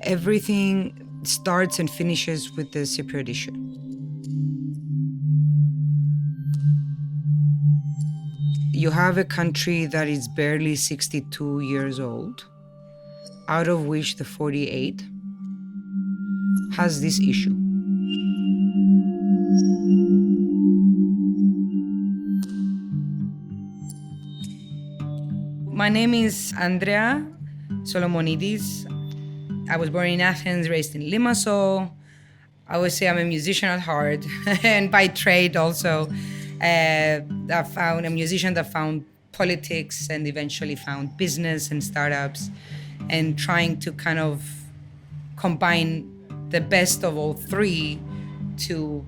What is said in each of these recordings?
everything starts and finishes with the Supervision. You have a country that is barely 62 years old, out of which the 48 has this issue. My name is Andrea Solomonides. I was born in Athens, raised in Limassol. I would say I'm a musician at heart and by trade also. I found a musician that found politics and eventually found business and startups, and trying to kind of combine the best of all three to,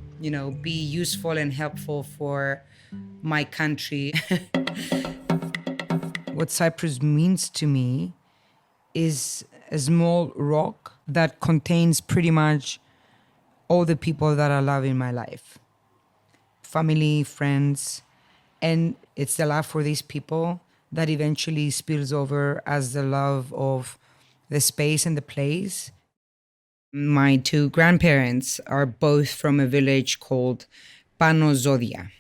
be useful and helpful for my country. What Cyprus means to me is a small rock that contains pretty much all the people that I love in my life. Family, friends, and it's the love for these people that eventually spills over as the love of the space and the place. My two grandparents are both from a village called Zodia,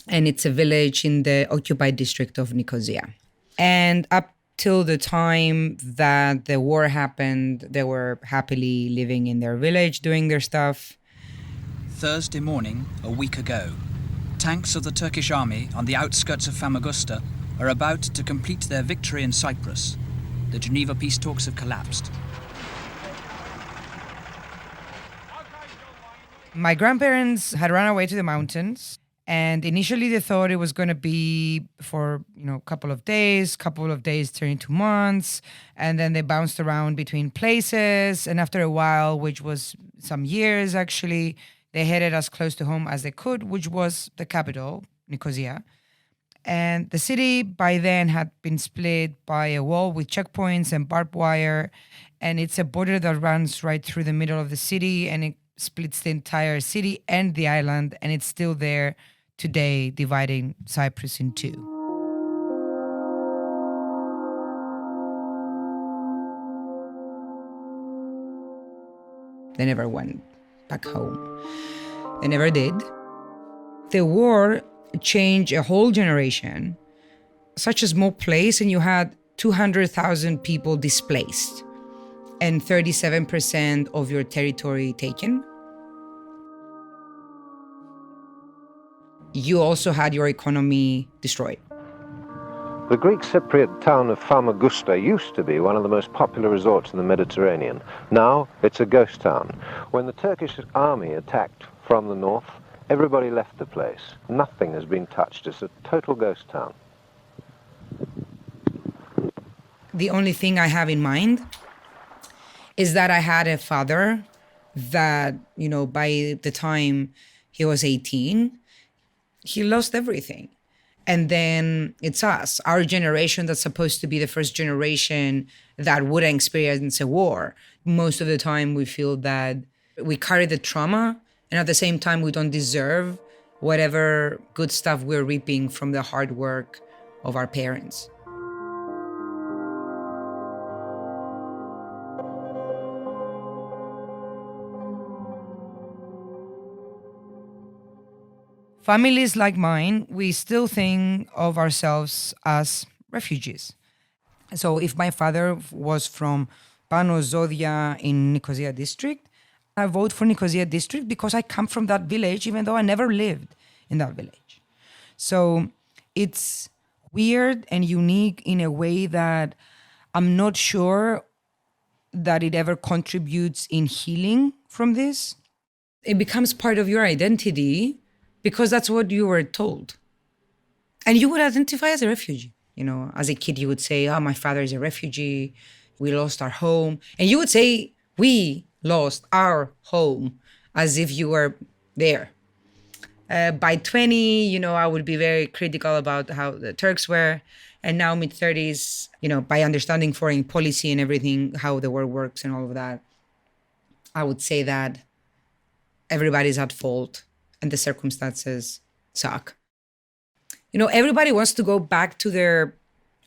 and it's a village in the occupied district of Nicosia. And up till the time that the war happened, they were happily living in their village, doing their stuff. Thursday morning, a week ago, tanks of the Turkish army on the outskirts of Famagusta are about to complete their victory in Cyprus. The Geneva peace talks have collapsed. My grandparents had run away to the mountains, and initially they thought it was going to be for, a couple of days turned into months, and then they bounced around between places, and after a while, which was some years actually, they headed as close to home as they could, which was the capital, Nicosia. And the city by then had been split by a wall with checkpoints and barbed wire. And it's a border that runs right through the middle of the city, and it splits the entire city and the island. And it's still there today, dividing Cyprus in two. They never went back home. They never did. The war changed a whole generation. Such a small place, and you had 200,000 people displaced and 37% of your territory taken. You also had your economy destroyed. The Greek Cypriot town of Famagusta used to be one of the most popular resorts in the Mediterranean. Now it's a ghost town. When the Turkish army attacked from the north, everybody left the place. Nothing has been touched. It's a total ghost town. The only thing I have in mind is that I had a father that, by the time he was 18, he lost everything. And then it's us, our generation that's supposed to be the first generation that wouldn't experience a war. Most of the time we feel that we carry the trauma, and at the same time we don't deserve whatever good stuff we're reaping from the hard work of our parents. Families like mine, we still think of ourselves as refugees. So if my father was from Zodia in Nicosia district, I vote for Nicosia district because I come from that village, even though I never lived in that village. So it's weird and unique in a way that I'm not sure that it ever contributes in healing from this. It becomes part of your identity because that's what you were told. And you would identify as a refugee. As a kid, you would say, oh, my father is a refugee. We lost our home. And you would say, we lost our home, as if you were there. By 20, I would be very critical about how the Turks were. And now mid-30s, by understanding foreign policy and everything, how the world works and all of that, I would say that everybody's at fault and the circumstances suck. Everybody wants to go back to their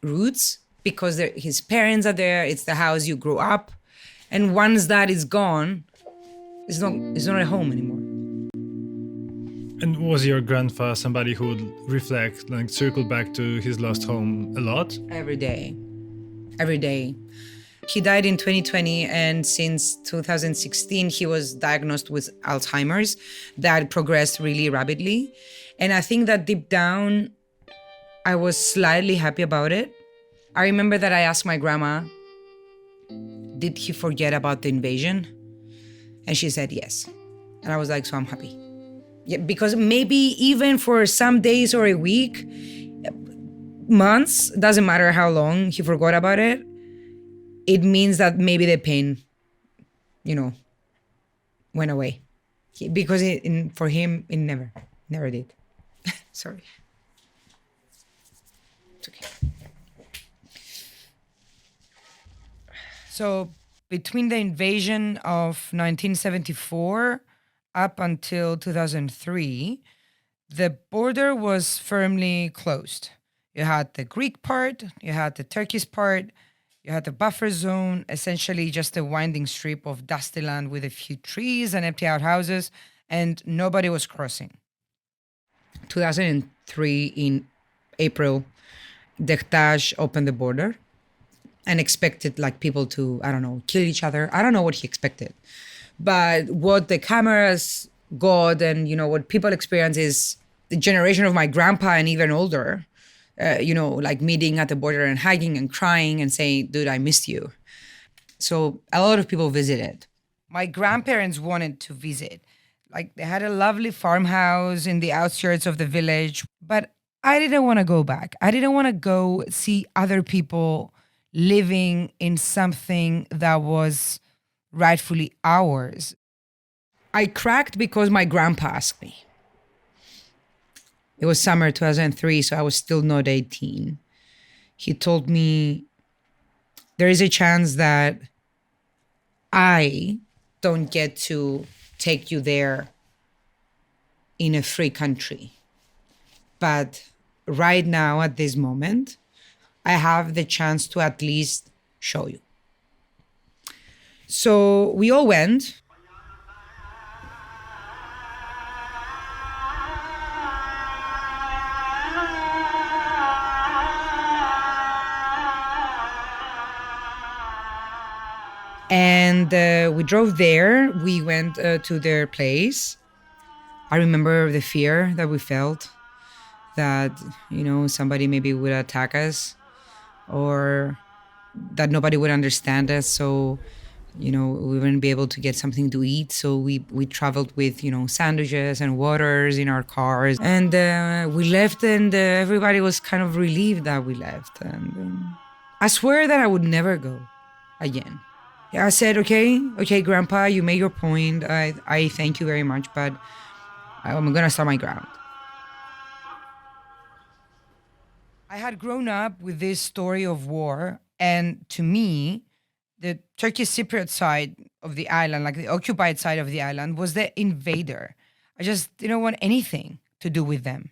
roots because his parents are there. It's the house you grew up. And once that is gone, it's not a home anymore. And was your grandfather somebody who would reflect, like circle back to his lost home a lot? Every day. He died in 2020, and since 2016, he was diagnosed with Alzheimer's that progressed really rapidly. And I think that deep down, I was slightly happy about it. I remember that I asked my grandma, did he forget about the invasion? And she said yes. And I was like, so I'm happy. Yeah, because maybe even for some days or a week, months, doesn't matter how long he forgot about it, it means that maybe the pain, went away. Because for him, it never did. Sorry. It's okay. So between the invasion of 1974 up until 2003, the border was firmly closed. You had the Greek part, you had the Turkish part, you had the buffer zone, essentially just a winding strip of dusty land with a few trees and empty outhouses, and nobody was crossing. 2003, in April, Denktash opened the border and expected people to, kill each other. I don't know what he expected. But what the cameras got and, what people experience is the generation of my grandpa and even older, meeting at the border and hugging and crying and saying, dude, I missed you. So a lot of people visited. My grandparents wanted to visit. They had a lovely farmhouse in the outskirts of the village, but I didn't want to go back. I didn't want to go see other people living in something that was rightfully ours. I cracked because my grandpa asked me. It was summer 2003, so I was still not 18. He told me, there is a chance that I don't get to take you there in a free country. But right now, at this moment, I have the chance to at least show you. So we all went. And we drove there. We went to their place. I remember the fear that we felt that, somebody maybe would attack us or that nobody would understand us. So, we wouldn't be able to get something to eat. So we traveled with, sandwiches and waters in our cars. And we left, and everybody was kind of relieved that we left. And I swear that I would never go again. I said, okay, Grandpa, you made your point. I thank you very much, but I'm going to stand my ground. I had grown up with this story of war, and to me, the Turkish Cypriot side of the island, the occupied side of the island, was the invader. I just didn't want anything to do with them.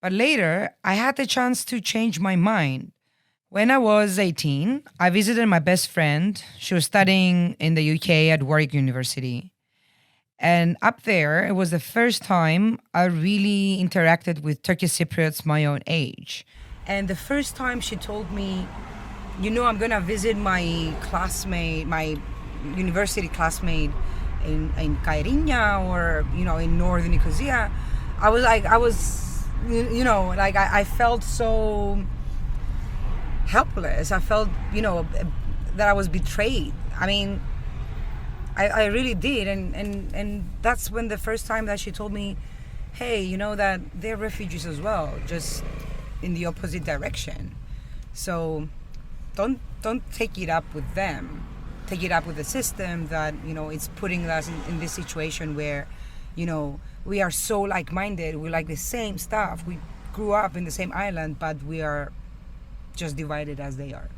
But later, I had the chance to change my mind. When I was 18, I visited my best friend. She was studying in the UK at Warwick University. And up there, it was the first time I really interacted with Turkish Cypriots my own age. And the first time she told me, I'm going to visit my classmate, my university classmate in Kairinha or, in northern Nicosia, I felt so helpless. I felt, that I was betrayed. I mean, I really did. And that's when the first time that she told me, hey, that they're refugees as well, just in the opposite direction. So don't take it up with them. Take it up with the system that, it's putting us in this situation where, we are so like-minded. We like the same stuff. We grew up in the same island, but we are just divided as they are.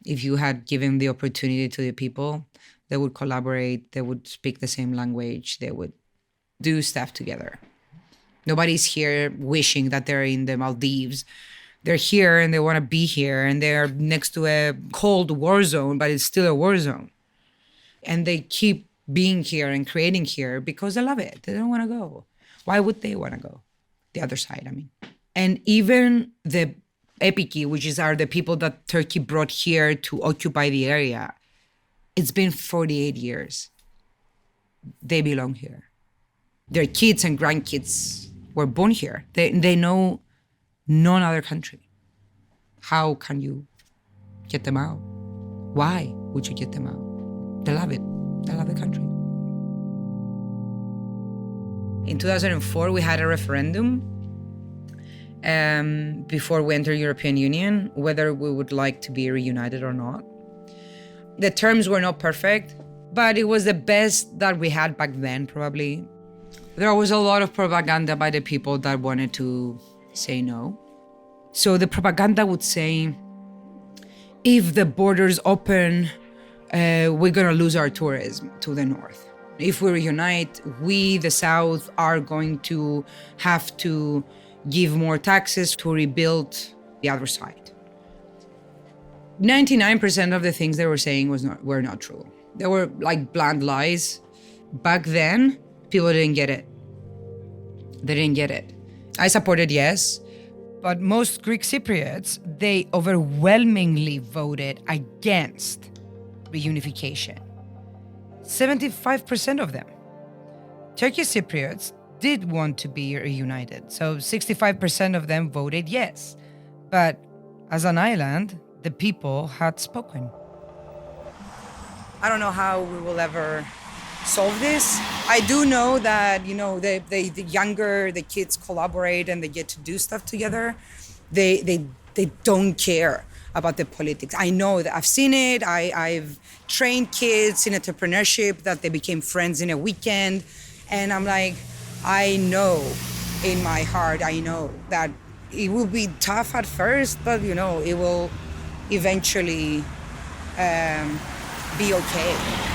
If you had given the opportunity to the people, they would collaborate, they would speak the same language, they would do stuff together. Nobody's here wishing that they're in the Maldives. They're here and they want to be here, and they're next to a cold war zone, but it's still a war zone. And they keep being here and creating here because they love it. They don't want to go. Why would they want to go? The other side, I mean. And even the Epiki, which are the people that Turkey brought here to occupy the area, it's been 48 years. They belong here. Their kids and grandkids were born here. They know none other country. How can you get them out? Why would you get them out? They love it. They love the country. In 2004, we had a referendum before we entered European Union, whether we would like to be reunited or not. The terms were not perfect, but it was the best that we had back then, probably. There was a lot of propaganda by the people that wanted to say no. So the propaganda would say, if the borders open, we're going to lose our tourism to the north. If we reunite, we, the South, are going to have to give more taxes to rebuild the other side. 99% of the things they were saying were not true. They were like blunt lies. Back then, people didn't get it. They didn't get it. I supported yes. But most Greek Cypriots, they overwhelmingly voted against reunification. 75% of them. Turkish Cypriots did want to be reunited, so 65% of them voted yes. But as an island, the people had spoken. I don't know how we will ever solve this. I do know that, the younger the kids collaborate and they get to do stuff together. They don't care about the politics. I know that I've seen it. I've trained kids in entrepreneurship that they became friends in a weekend. And I'm like, I know in my heart, I know that it will be tough at first, but it will eventually be okay.